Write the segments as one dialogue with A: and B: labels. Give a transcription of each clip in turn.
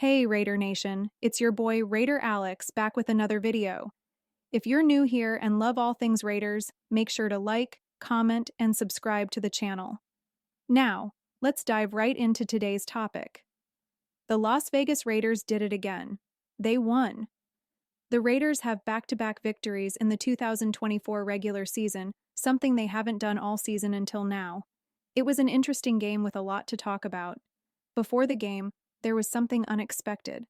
A: Hey Raider Nation, it's your boy Raider Alex back with another video. If you're new here and love all things Raiders, make sure to like, comment, and subscribe to the channel. Now, let's dive right into today's topic. The Las Vegas Raiders did it again. They won. The Raiders have back-to-back victories in the 2024 regular season, something they haven't done all season until now. It was an interesting game with a lot to talk about. Before the game, there was something unexpected.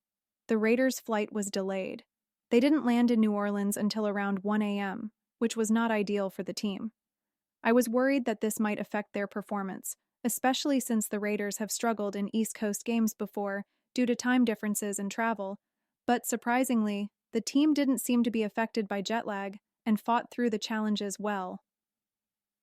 A: The Raiders' flight was delayed. They didn't land in New Orleans until around 1 a.m., which was not ideal for the team. I was worried that this might affect their performance, especially since the Raiders have struggled in East Coast games before due to time differences and travel, but surprisingly, the team didn't seem to be affected by jet lag and fought through the challenges well.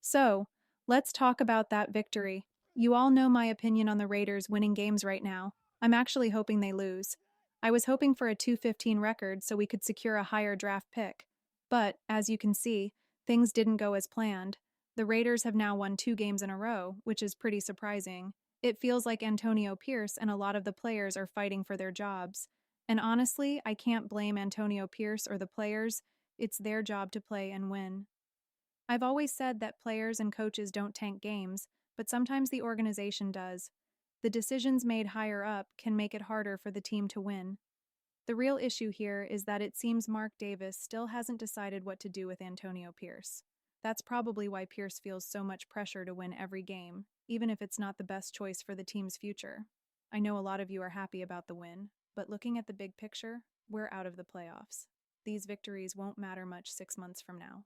A: So, let's talk about that victory. You all know my opinion on the Raiders winning games right now. I'm actually hoping they lose. I was hoping for a 2-15 record so we could secure a higher draft pick. But, as you can see, things didn't go as planned. The Raiders have now won 2 games in a row, which is pretty surprising. It feels like Antonio Pierce and a lot of the players are fighting for their jobs. And honestly, I can't blame Antonio Pierce or the players. It's their job to play and win. I've always said that players and coaches don't tank games, but sometimes the organization does. The decisions made higher up can make it harder for the team to win. The real issue here is that it seems Mark Davis still hasn't decided what to do with Antonio Pierce. That's probably why Pierce feels so much pressure to win every game, even if it's not the best choice for the team's future. I know a lot of you are happy about the win, but looking at the big picture, we're out of the playoffs. These victories won't matter much 6 months from now.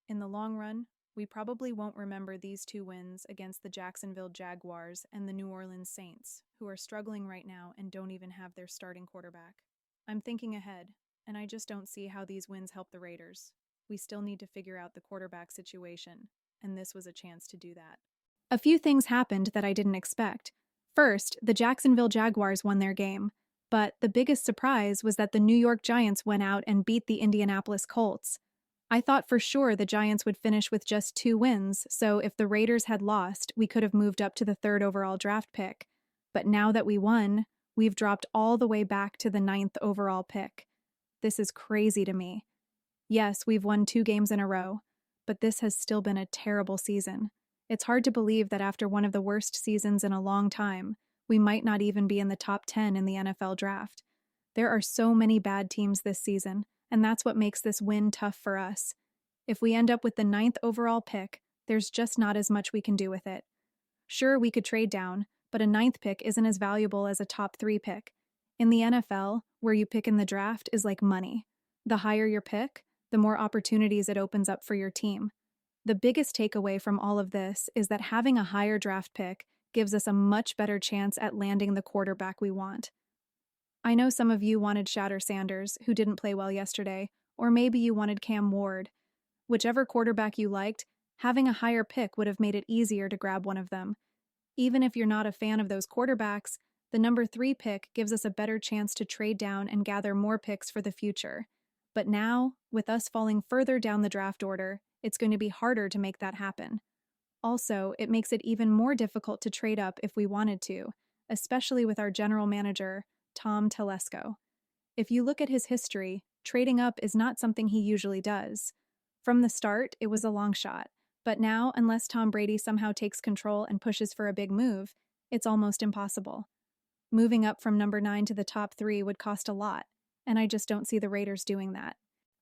A: In the long run, we probably won't remember these 2 wins against the Jacksonville Jaguars and the New Orleans Saints, who are struggling right now and don't even have their starting quarterback. I'm thinking ahead, and I just don't see how these wins help the Raiders. We still need to figure out the quarterback situation, and this was a chance to do that. A few things happened that I didn't expect. First, the Jacksonville Jaguars won their game, but the biggest surprise was that the New York Giants went out and beat the Indianapolis Colts. I thought for sure the Giants would finish with just 2 wins, so if the Raiders had lost, we could have moved up to the 3rd overall draft pick. But now that we won, we've dropped all the way back to the 9th overall pick. This is crazy to me. Yes, we've won 2 games in a row, but this has still been a terrible season. It's hard to believe that after one of the worst seasons in a long time, we might not even be in the top 10 in the NFL draft. There are so many bad teams this season, and that's what makes this win tough for us. If we end up with the 9th overall pick, there's just not as much we can do with it. Sure, we could trade down, but a 9th pick isn't as valuable as a top 3 pick. In the NFL, where you pick in the draft is like money. The higher your pick, the more opportunities it opens up for your team. The biggest takeaway from all of this is that having a higher draft pick gives us a much better chance at landing the quarterback we want. I know some of you wanted Shatter Sanders, who didn't play well yesterday, or maybe you wanted Cam Ward. Whichever quarterback you liked, having a higher pick would have made it easier to grab one of them. Even if you're not a fan of those quarterbacks, the number 3 pick gives us a better chance to trade down and gather more picks for the future. But now, with us falling further down the draft order, it's going to be harder to make that happen. Also, it makes it even more difficult to trade up if we wanted to, especially with our general manager, Tom Telesco. If you look at his history, trading up is not something he usually does. From the start, it was a long shot, but now, unless Tom Brady somehow takes control and pushes for a big move, it's almost impossible. Moving up from number 9 to the top 3 would cost a lot, and I just don't see the Raiders doing that.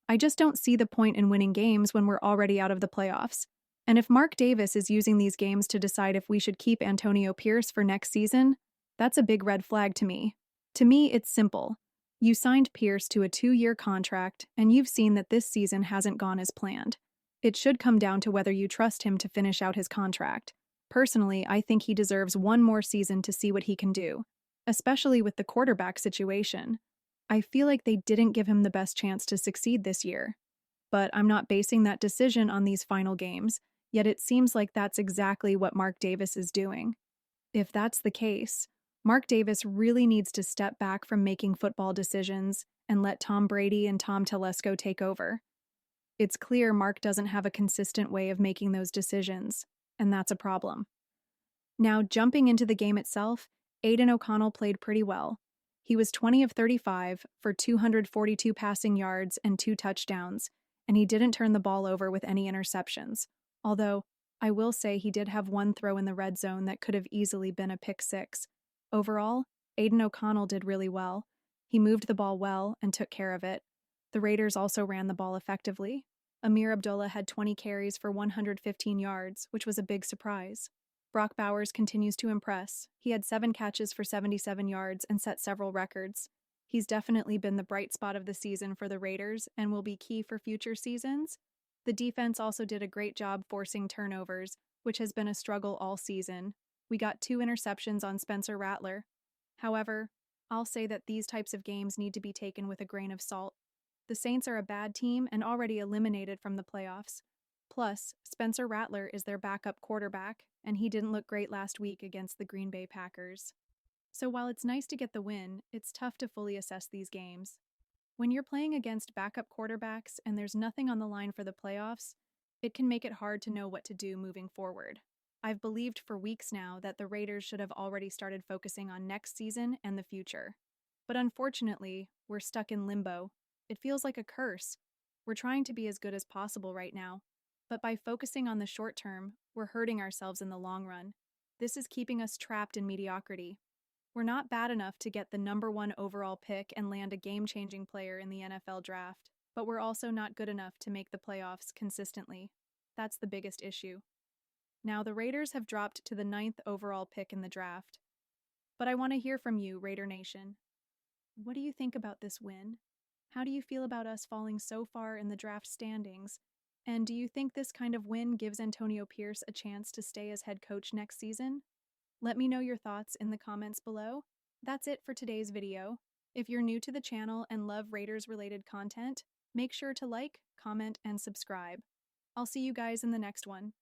A: I just don't see the point in winning games when we're already out of the playoffs. And if Mark Davis is using these games to decide if we should keep Antonio Pierce for next season, that's a big red flag to me. To me, it's simple. You signed Pierce to a 2-year contract, and you've seen that this season hasn't gone as planned. It should come down to whether you trust him to finish out his contract. Personally, I think he deserves one more season to see what he can do, especially with the quarterback situation. I feel like they didn't give him the best chance to succeed this year. But I'm not basing that decision on these final games, yet it seems like that's exactly what Mark Davis is doing. If that's the case, Mark Davis really needs to step back from making football decisions and let Tom Brady and Tom Telesco take over. It's clear Mark doesn't have a consistent way of making those decisions, and that's a problem. Now, jumping into the game itself, Aidan O'Connell played pretty well. He was 20 of 35 for 242 passing yards and 2 touchdowns, and he didn't turn the ball over with any interceptions. Although, I will say he did have one throw in the red zone that could have easily been a pick six. Overall, Aiden O'Connell did really well. He moved the ball well and took care of it. The Raiders also ran the ball effectively. Amir Abdullah had 20 carries for 115 yards, which was a big surprise. Brock Bowers continues to impress. He had 7 catches for 77 yards and set several records. He's definitely been the bright spot of the season for the Raiders and will be key for future seasons. The defense also did a great job forcing turnovers, which has been a struggle all season. We got 2 interceptions on Spencer Rattler. However, I'll say that these types of games need to be taken with a grain of salt. The Saints are a bad team and already eliminated from the playoffs. Plus, Spencer Rattler is their backup quarterback, and he didn't look great last week against the Green Bay Packers. So while it's nice to get the win, it's tough to fully assess these games. When you're playing against backup quarterbacks and there's nothing on the line for the playoffs, it can make it hard to know what to do moving forward. I've believed for weeks now that the Raiders should have already started focusing on next season and the future. But unfortunately, we're stuck in limbo. It feels like a curse. We're trying to be as good as possible right now, but by focusing on the short term, we're hurting ourselves in the long run. This is keeping us trapped in mediocrity. We're not bad enough to get the number 1 overall pick and land a game-changing player in the NFL draft, but we're also not good enough to make the playoffs consistently. That's the biggest issue. Now, the Raiders have dropped to the 9th overall pick in the draft. But I want to hear from you, Raider Nation. What do you think about this win? How do you feel about us falling so far in the draft standings? And do you think this kind of win gives Antonio Pierce a chance to stay as head coach next season? Let me know your thoughts in the comments below. That's it for today's video. If you're new to the channel and love Raiders-related content, make sure to like, comment, and subscribe. I'll see you guys in the next one.